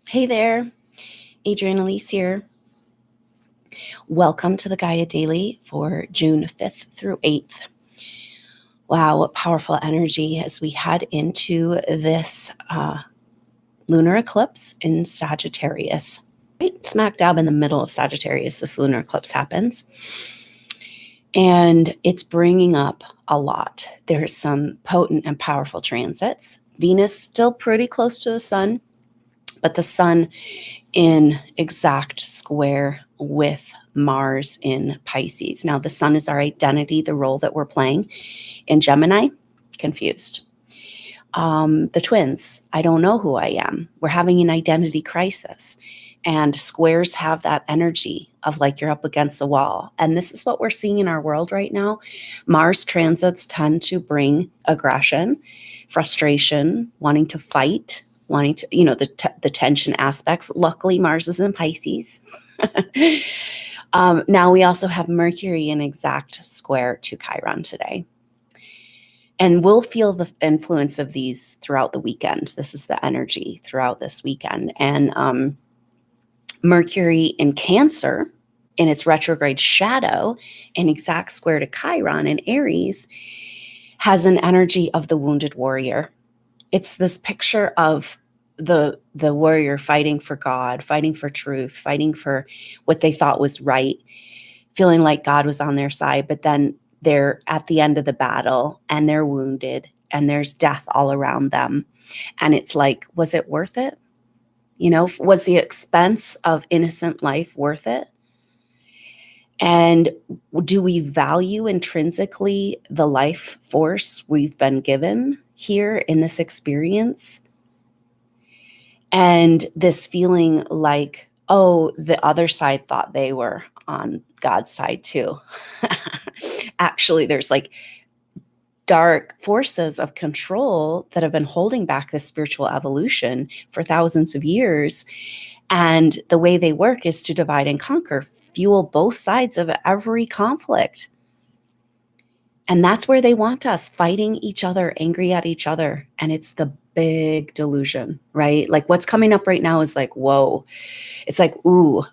Hey there, Adrienne Elise here. Welcome to the Gaia Daily for June 5th through 8th. Wow, what powerful energy as we head into this lunar eclipse in Sagittarius. Right smack dab in the middle of Sagittarius, this lunar eclipse happens. And it's bringing up a lot. There's some potent and powerful transits. Venus still pretty close to the sun, but the sun in exact square with Mars in Pisces. Now, the sun is our identity, the role that we're playing. In Gemini, confused. The twins, I don't know who I am. We're having an identity crisis. And squares have that energy of like you're up against the wall. And this is what we're seeing in our world right now. Mars transits tend to bring aggression, frustration, wanting to fight, wanting to, the tension aspects. Luckily, Mars is in Pisces. Now we also have Mercury in exact square to Chiron today. And we'll feel the influence of these throughout the weekend. This is the energy throughout this weekend. And Mercury in Cancer, in its retrograde shadow, in exact square to Chiron in Aries, has an energy of the wounded warrior. It's this picture of the warrior fighting for God, fighting for truth, fighting for what they thought was right, feeling like God was on their side, but then they're at the end of the battle and they're wounded and there's death all around them. And it's like, was it worth it? Was the expense of innocent life worth it? And do we value intrinsically the life force we've been given here in this experience? And this feeling like, oh, the other side thought they were on God's side too. Actually, there's like dark forces of control that have been holding back this spiritual evolution for thousands of years. And the way they work is to divide and conquer, fuel both sides of every conflict. And that's where they want us, fighting each other, angry at each other. And it's the big delusion, right? Like what's coming up right now is like, whoa. It's like, ooh,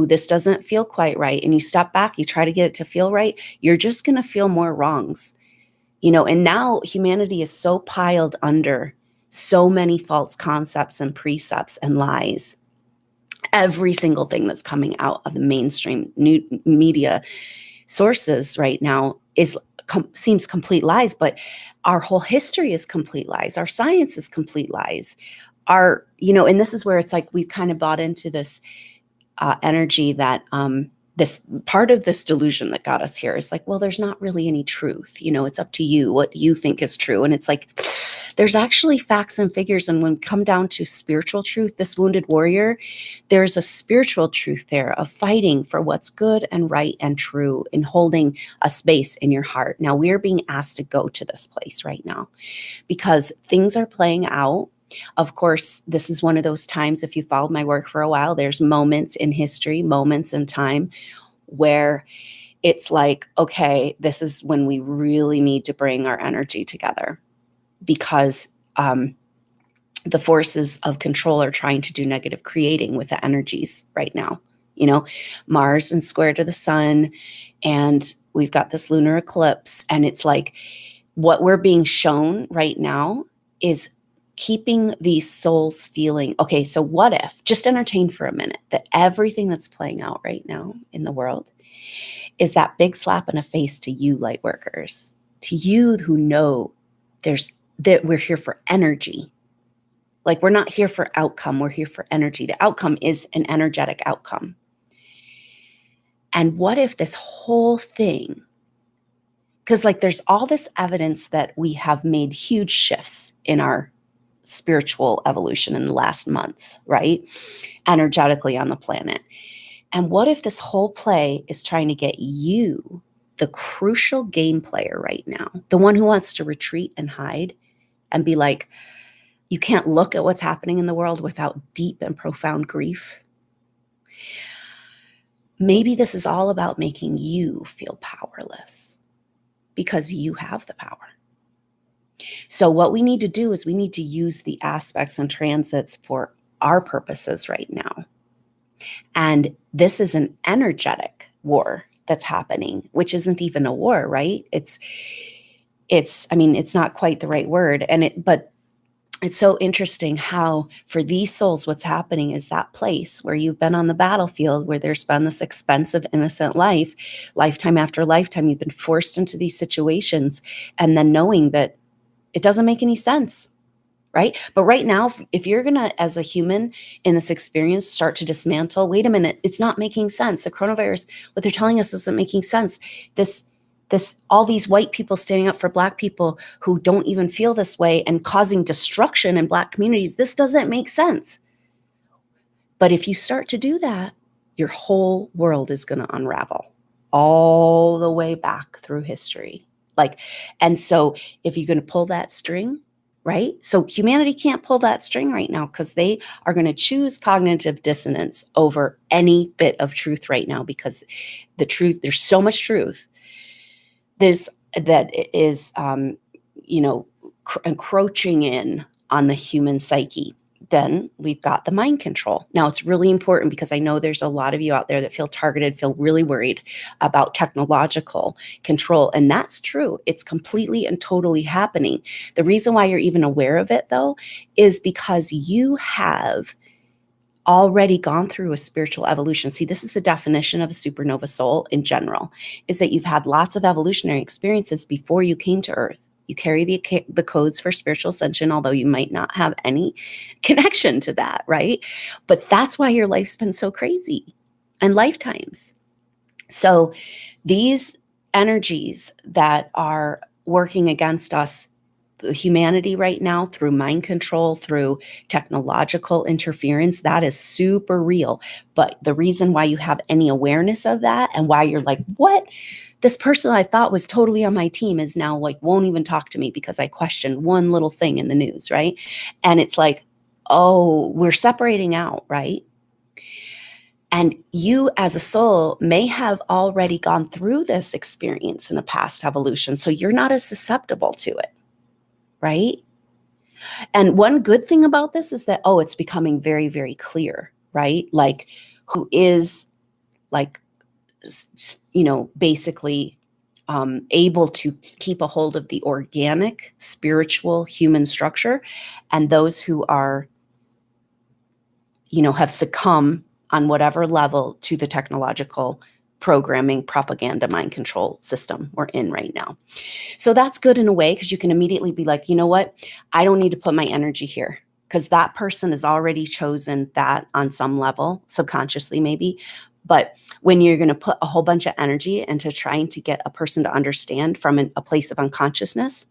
this doesn't feel quite right. And you step back, you try to get it to feel right. You're just going to feel more wrongs. And now humanity is so piled under so many false concepts and precepts and lies. Every single thing that's coming out of the mainstream new media sources right now seems complete lies, but our whole history is complete lies. Our science is complete lies. And this is where it's like we've kind of bought into this energy that this part of this delusion that got us here is like, well, there's not really any truth. It's up to you what you think is true. And it's like, there's actually facts and figures. And when we come down to spiritual truth, this wounded warrior, there's a spiritual truth there of fighting for what's good and right and true and holding a space in your heart. Now we're being asked to go to this place right now because things are playing out. Of course, this is one of those times, if you followed my work for a while, there's moments in history, moments in time where it's like, okay, this is when we really need to bring our energy together because the forces of control are trying to do negative creating with the energies right now. Mars and square to the sun, and we've got this lunar eclipse, and it's like what we're being shown right now is keeping these souls feeling, okay, so what if, just entertain for a minute, that everything that's playing out right now in the world is that big slap in the face to you light workers, to you who know that we're here for energy. Like we're not here for outcome, we're here for energy. The outcome is an energetic outcome. And what if this whole thing, because like there's all this evidence that we have made huge shifts in our spiritual evolution in the last months, right? Energetically on the planet. And what if this whole play is trying to get you, the crucial game player right now, the one who wants to retreat and hide and be like, you can't look at what's happening in the world without deep and profound grief? Maybe this is all about making you feel powerless because you have the power. So what we need to do is we need to use the aspects and transits for our purposes right now. And this is an energetic war that's happening, which isn't even a war, right? I mean, it's not quite the right word. But it's so interesting how for these souls, what's happening is that place where you've been on the battlefield, where there's been this expensive, innocent life, lifetime after lifetime, you've been forced into these situations, and then knowing that it doesn't make any sense, right? But right now, if you're going to, as a human in this experience, start to dismantle, wait a minute, it's not making sense. The coronavirus, what they're telling us isn't making sense. All these white people standing up for Black people who don't even feel this way and causing destruction in Black communities, this doesn't make sense. But if you start to do that, your whole world is going to unravel all the way back through history. And so if you're going to pull that string, right? So humanity can't pull that string right now because they are going to choose cognitive dissonance over any bit of truth right now, because the truth, there's so much truth that is, encroaching in on the human psyche. Then we've got the mind control. Now, it's really important because I know there's a lot of you out there that feel targeted, feel really worried about technological control. And that's true. It's completely and totally happening. The reason why you're even aware of it, though, is because you have already gone through a spiritual evolution. See, this is the definition of a supernova soul in general, is that you've had lots of evolutionary experiences before you came to Earth. You carry the codes for spiritual ascension, although you might not have any connection to that, right? But that's why your life's been so crazy, and lifetimes. So these energies that are working against us, the humanity right now, through mind control, through technological interference, that is super real. But the reason why you have any awareness of that, and why you're like, what? This person I thought was totally on my team is now won't even talk to me because I questioned one little thing in the news, right? And it's like, oh, we're separating out, right? And you as a soul may have already gone through this experience in a past evolution, so you're not as susceptible to it, right? And one good thing about this is that, it's becoming very, very clear, right? Who is basically able to keep a hold of the organic, spiritual, human structure, and those who are, have succumbed on whatever level to the technological programming, propaganda, mind control system we're in right now. So that's good in a way, because you can immediately be like, you know what? I don't need to put my energy here, because that person has already chosen that on some level, subconsciously maybe. But when you're going to put a whole bunch of energy into trying to get a person to understand from a place of unconsciousness,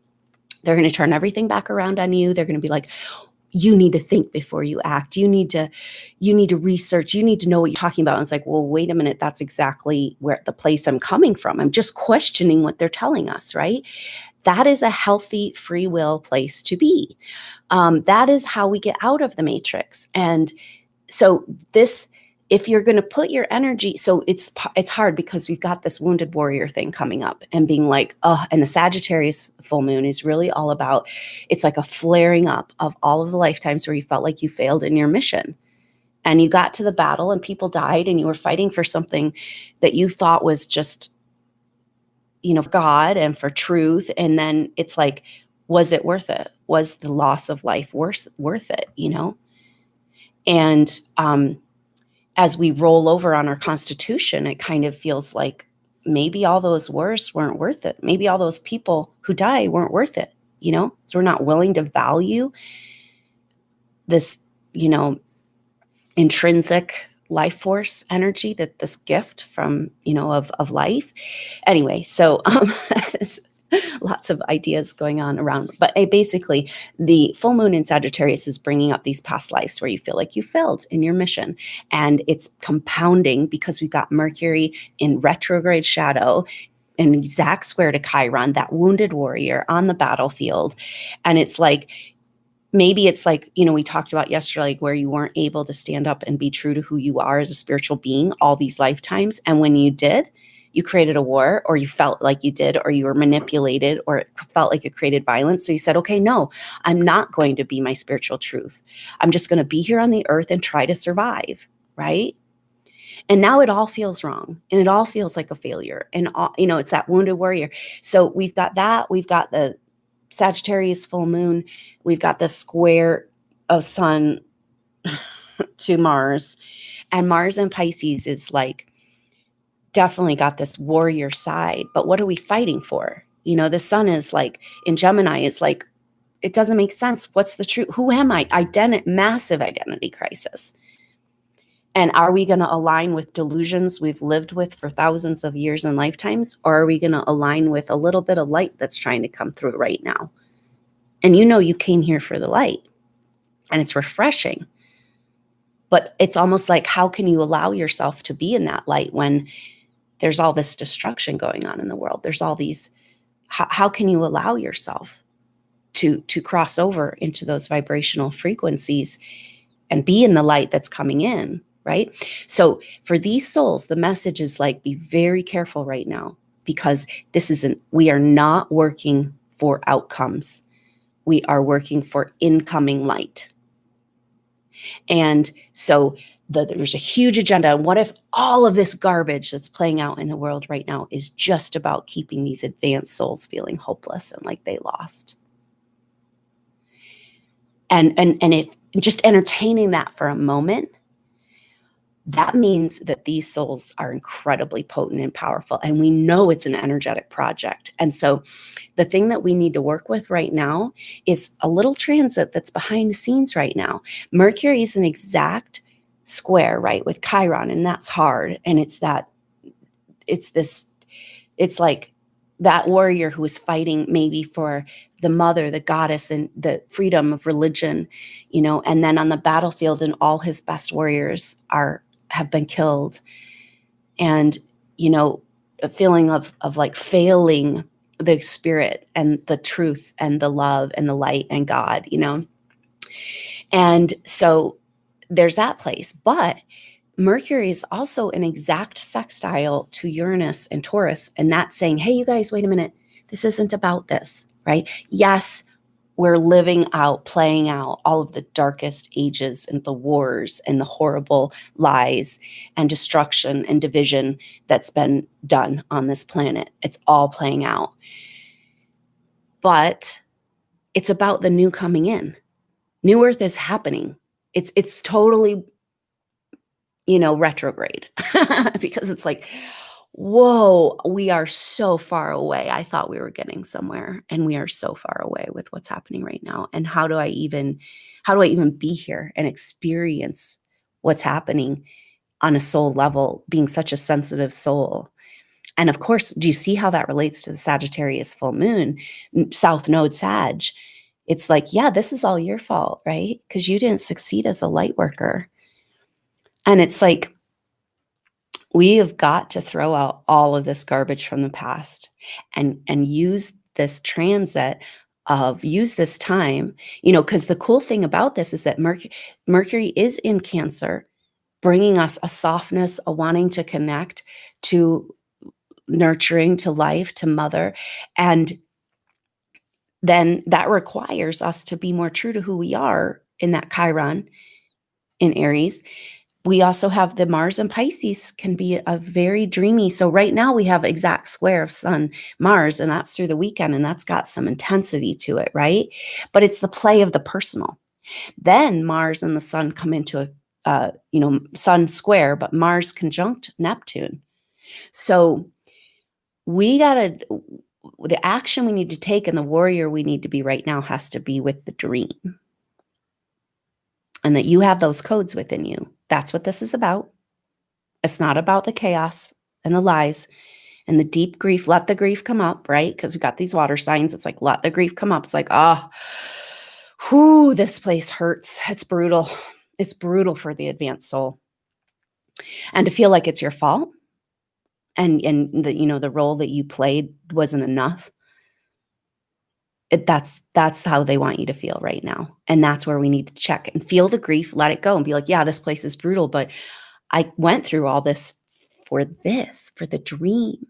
they're going to turn everything back around on you. They're going to be like, you need to think before you act. You need to research. You need to know what you're talking about. And it's like, well, wait a minute. That's exactly where the place I'm coming from. I'm just questioning what they're telling us, right? That is a healthy free will place to be. That is how we get out of the matrix. And so if you're going to put your energy, so it's hard because we've got this wounded warrior thing coming up, and being like, and the Sagittarius full moon is really all about, it's like a flaring up of all of the lifetimes where you felt like you failed in your mission, and you got to the battle and people died, and you were fighting for something that you thought was just, God and for truth. And then it's like, was it worth it? Was the loss of life worth it? And, as we roll over on our Constitution, it kind of feels like maybe all those wars weren't worth it. Maybe all those people who died weren't worth it, So we're not willing to value this, intrinsic life force energy, that this gift from, of life. Anyway, so lots of ideas going on around, but basically the full moon in Sagittarius is bringing up these past lives where you feel like you failed in your mission, and it's compounding because we've got Mercury in retrograde shadow, an exact square to Chiron, that wounded warrior on the battlefield. And it's like, maybe it's like, we talked about yesterday, where you weren't able to stand up and be true to who you are as a spiritual being all these lifetimes, and when you did, You created a war, or you felt like you did, or you were manipulated, or it felt like it created violence. So you said, okay, no, I'm not going to be my spiritual truth. I'm just going to be here on the earth and try to survive, right? And now it all feels wrong, and it all feels like a failure. And all, it's that wounded warrior. So we've got that. We've got the Sagittarius full moon. We've got the square of Sun to Mars. And Mars in Pisces is like, definitely got this warrior side. But what are we fighting for? The Sun is like, in Gemini, is like, it doesn't make sense. What's the truth? Who am I? Massive identity crisis. And are we going to align with delusions we've lived with for thousands of years and lifetimes? Or are we going to align with a little bit of light that's trying to come through right now? And you came here for the light, and it's refreshing. But it's almost like, how can you allow yourself to be in that light when there's all this destruction going on in the world? There's all these, how can you allow yourself to cross over into those vibrational frequencies and be in the light that's coming in, right? So for these souls, the message is like, be very careful right now, because we are not working for outcomes. We are working for incoming light. And so there's a huge agenda. And what if all of this garbage that's playing out in the world right now is just about keeping these advanced souls feeling hopeless and like they lost? And if just entertaining that for a moment, that means that these souls are incredibly potent and powerful. And we know it's an energetic project. And so the thing that we need to work with right now is a little transit that's behind the scenes right now. Mercury is an exact square, right, with Chiron, and that's hard. And it's like that warrior who is fighting maybe for the mother, the goddess, and the freedom of religion, and then on the battlefield, and all his best warriors have been killed. And, a feeling of like failing the spirit and the truth and the love and the light and God, And so there's that place. But Mercury is also an exact sextile to Uranus and Taurus. And that's saying, hey, you guys, wait a minute. This isn't about this, right? Yes, we're playing out all of the darkest ages and the wars and the horrible lies and destruction and division that's been done on this planet. It's all playing out. But it's about the new coming in. New Earth is happening. It's totally, retrograde because it's like, whoa, we are so far away. I thought we were getting somewhere, and we are so far away with what's happening right now. And how do I even be here and experience what's happening on a soul level, being such a sensitive soul? And of course, do you see how that relates to the Sagittarius full moon, South Node Sag? It's like, yeah, this is all your fault, right? Because you didn't succeed as a light worker. And it's like, we have got to throw out all of this garbage from the past and use this transit use this time, because the cool thing about this is that Mercury is in Cancer, bringing us a softness, a wanting to connect, to nurturing, to life, to mother. And then that requires us to be more true to who we are in that Chiron in Aries. We also have the Mars and Pisces can be a very dreamy. So right now we have exact square of Sun, Mars, and that's through the weekend, and that's got some intensity to it, right? But it's the play of the personal. Then Mars and the Sun come into a, Sun square, but Mars conjunct Neptune. So the action we need to take and the warrior we need to be right now has to be with the dream. And that you have those codes within you. That's what this is about. It's not about the chaos and the lies and the deep grief. Let the grief come up, right? Because we got these water signs. It's like, let the grief come up. It's like, this place hurts. It's brutal. It's brutal for the advanced soul. And to feel like it's your fault and the role that you played wasn't enough. That's how they want you to feel right now. And that's where we need to check and feel the grief, let it go, and be like, yeah, this place is brutal, but I went through all this for this, for the dream.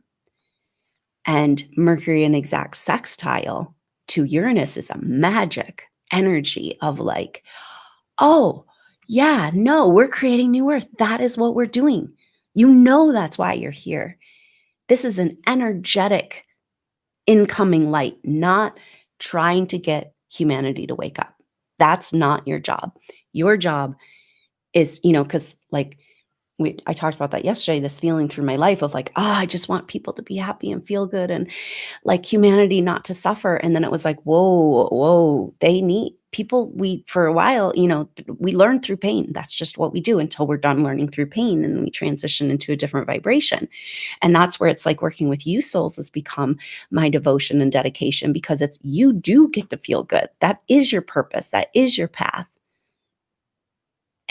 And Mercury in exact sextile to Uranus is a magic energy of like, oh, yeah, no, we're creating new earth. That is what we're doing. You know, that's why you're here. This is an energetic incoming light, not trying to get humanity to wake up. That's not your job. Your job is, because like I talked about that yesterday, this feeling through my life of like, I just want people to be happy and feel good and like humanity not to suffer. And then it was like, whoa, they need people. For a while, we learn through pain. That's just what we do until we're done learning through pain and we transition into a different vibration. And that's where it's like working with you souls has become my devotion and dedication, because you do get to feel good. That is your purpose. That is your path.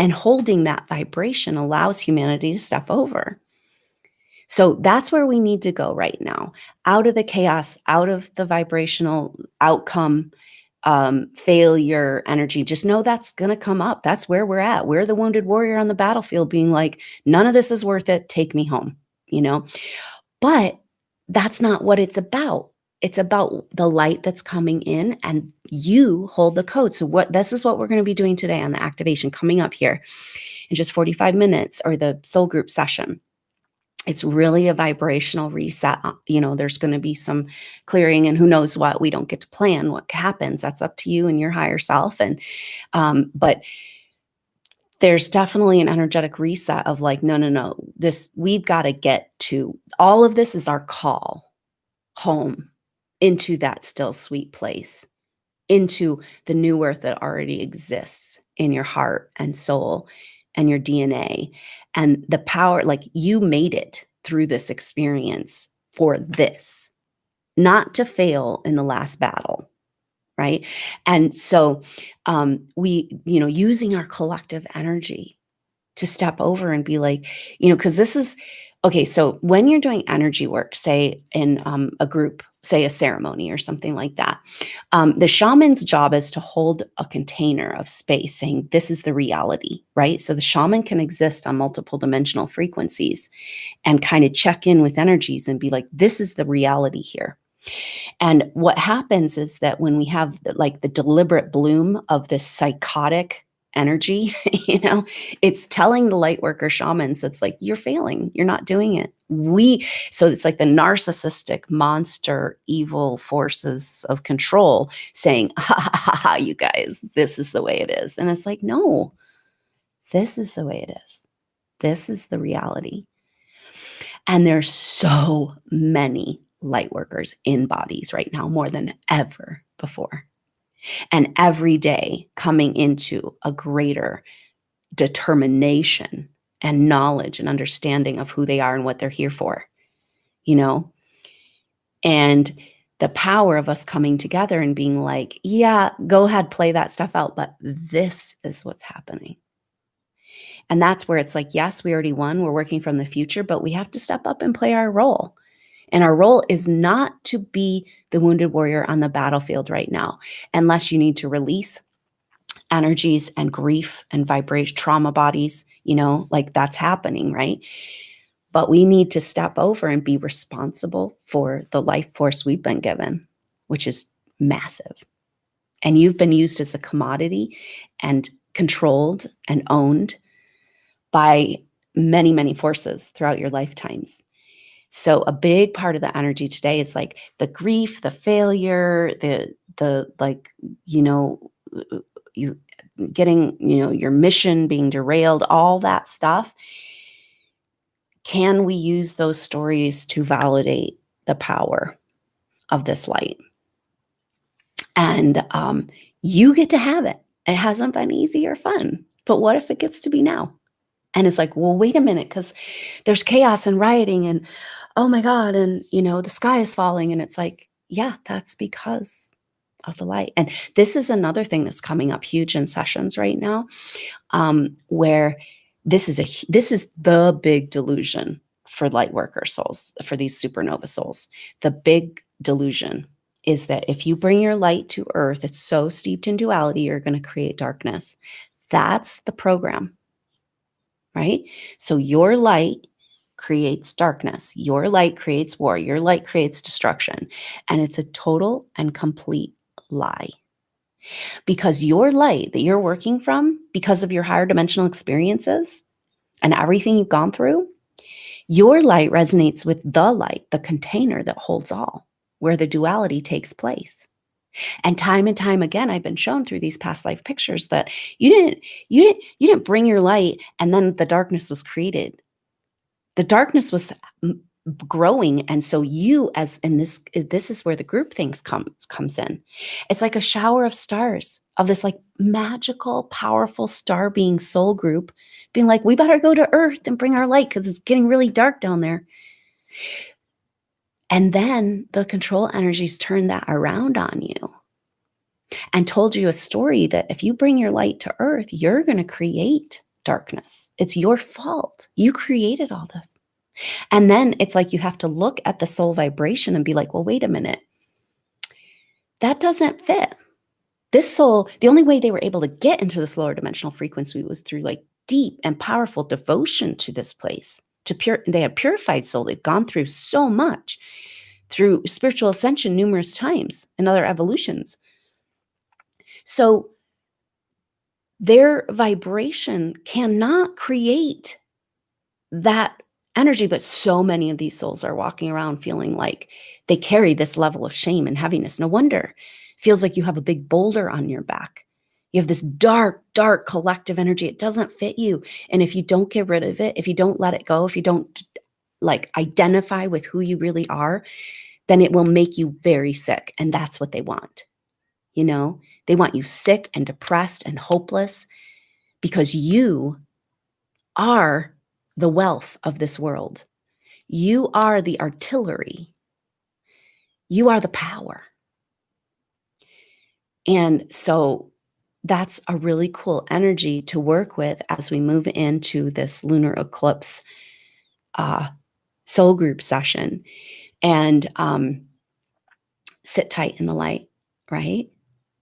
And holding that vibration allows humanity to step over. So that's where we need to go right now, out of the chaos, out of the vibrational outcome, failure energy. Just know that's going to come up. That's where we're at. We're the wounded warrior on the battlefield being like, none of this is worth it. Take me home, But that's not what it's about. It's about the light that's coming in, and you hold the code. So this is what we're going to be doing today on the activation coming up here in just 45 minutes, or the soul group session. It's really a vibrational reset. There's going to be some clearing, and who knows what. We don't get to plan what happens. That's up to you and your higher self. And but there's definitely an energetic reset of like, no, we've got to get to, all of this is our call home into that still sweet place, into the new earth that already exists in your heart and soul and your DNA. And the power, like, you made it through this experience for this, not to fail in the last battle. Right. And so we, using our collective energy to step over and be like, because this is, okay, so when you're doing energy work, say in a group, say a ceremony or something like that, the shaman's job is to hold a container of space saying, this is the reality, right? So the shaman can exist on multiple dimensional frequencies and kind of check in with energies and be like, this is the reality here. And what happens is that when we have like the deliberate bloom of this psychotic energy, it's telling the light worker shamans, it's like, you're failing, you're not doing it. So it's like the narcissistic monster, evil forces of control saying, ha, you guys, this is the way it is. And it's like, no, this is the way it is. This is the reality. And there's so many light workers in bodies right now, more than ever before. And every day coming into a greater determination and knowledge and understanding of who they are and what they're here for, and the power of us coming together and being like, yeah, go ahead, play that stuff out, but this is what's happening. And that's where it's like, yes, we already won. We're working from the future, but we have to step up and play our role. And our role is not to be the wounded warrior on the battlefield right now, unless you need to release energies and grief and vibrate trauma bodies, like that's happening, right? But we need to step over and be responsible for the life force we've been given, which is massive. And you've been used as a commodity and controlled and owned by many, many forces throughout your lifetimes. So a big part of the energy today is like the grief, the failure, the like, you getting, your mission being derailed, all that stuff. Can we use those stories to validate the power of this light? And you get to have it. It hasn't been easy or fun, but what if it gets to be now? And it's like, well, wait a minute, because there's chaos and rioting and, oh my God, and, the sky is falling. And it's like, yeah, that's because of the light. And this is another thing that's coming up huge in sessions right now, where this is the big delusion for light worker souls, for these supernova souls. The big delusion is that if you bring your light to earth, it's so steeped in duality, you're going to create darkness. That's the program. Right? So your light creates darkness. Your light creates war. Your light creates destruction. And it's a total and complete lie. Because your light that you're working from, because of your higher dimensional experiences and everything you've gone through, your light resonates with the light, the container that holds all, where the duality takes place. And time again, I've been shown through these past life pictures that you didn't bring your light and then the darkness was created. The darkness was growing, and so you, as in this is where the group things comes in. It's like a shower of stars, of this like magical, powerful star being soul group being like, we better go to Earth and bring our light because it's getting really dark down there. And then the control energies turned that around on you and told you a story that if you bring your light to Earth, you're going to create darkness. It's your fault. You created all this. And then it's like you have to look at the soul vibration and be like, well, wait a minute. That doesn't fit. This soul, the only way they were able to get into this lower dimensional frequency was through like deep and powerful devotion to this place. They had purified soul. They've gone through so much through spiritual ascension numerous times and other evolutions. So their vibration cannot create that energy, but so many of these souls are walking around feeling like they carry this level of shame and heaviness. No wonder. It feels like you have a big boulder on your back. You have this dark, dark collective energy. It doesn't fit you. And if you don't get rid of it, if you don't let it go, if you don't like identify with who you really are, then it will make you very sick. And that's what they want. You know, they want you sick and depressed and hopeless because you are the wealth of this world. You are the artillery. You are the power. And so that's a really cool energy to work with as we move into this lunar eclipse soul group session. And sit tight in the light, right?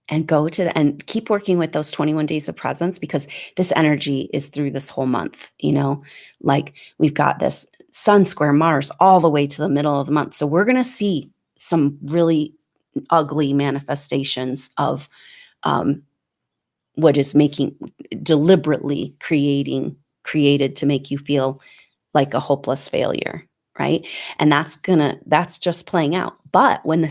And go to and keep working with those 21 days of presence, because this energy is through this whole month, you know, like we've got this sun square Mars all the way to the middle of the month. So we're going to see some really ugly manifestations of what is deliberately created to make you feel like a hopeless failure, right? And that's just playing out. But when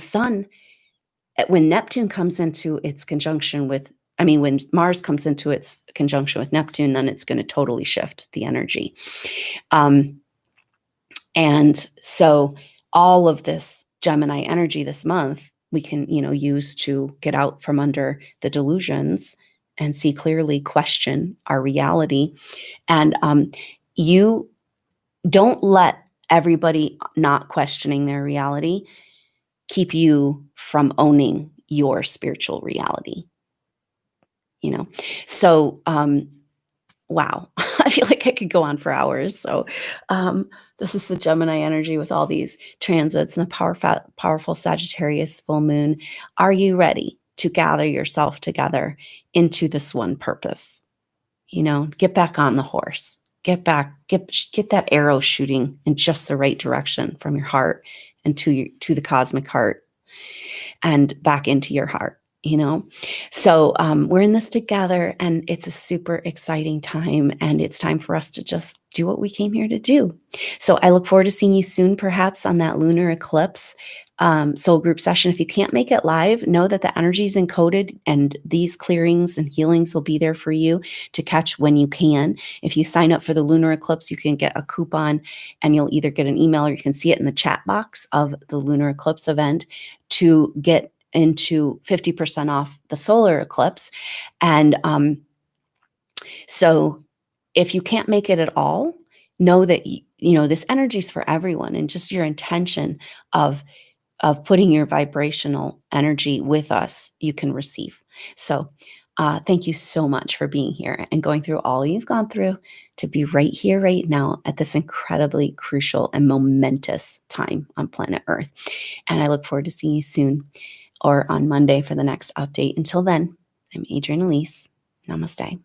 Neptune comes into its conjunction with, when Mars comes into its conjunction with Neptune, then it's going to totally shift the energy. And so all of this Gemini energy this month, we can, use to get out from under the delusions and see clearly, question our reality. And you don't let everybody not questioning their reality keep you from owning your spiritual reality, So, wow, I feel like I could go on for hours. So this is the Gemini energy with all these transits and the powerful Sagittarius full moon. Are you ready to gather yourself together into this one purpose? Get back on the horse. Get that arrow shooting in just the right direction from your heart and to the cosmic heart and back into your heart, So we're in this together, and it's a super exciting time, and it's time for us to just do what we came here to do. So I look forward to seeing you soon, perhaps on that lunar eclipse soul group session. If you can't make it live, know that the energy is encoded, and these clearings and healings will be there for you to catch when you can. If you sign up for the lunar eclipse, you can get a coupon, and you'll either get an email or you can see it in the chat box of the lunar eclipse event to get into 50% off the solar eclipse. And so if you can't make it at all, know that this energy is for everyone, and just your intention of putting your vibrational energy with us, you can receive. So thank you so much for being here and going through all you've gone through to be right here, right now, at this incredibly crucial and momentous time on planet Earth. And I look forward to seeing you soon, or on Monday for the next update. Until then, I'm Adrienne Elise. Namaste.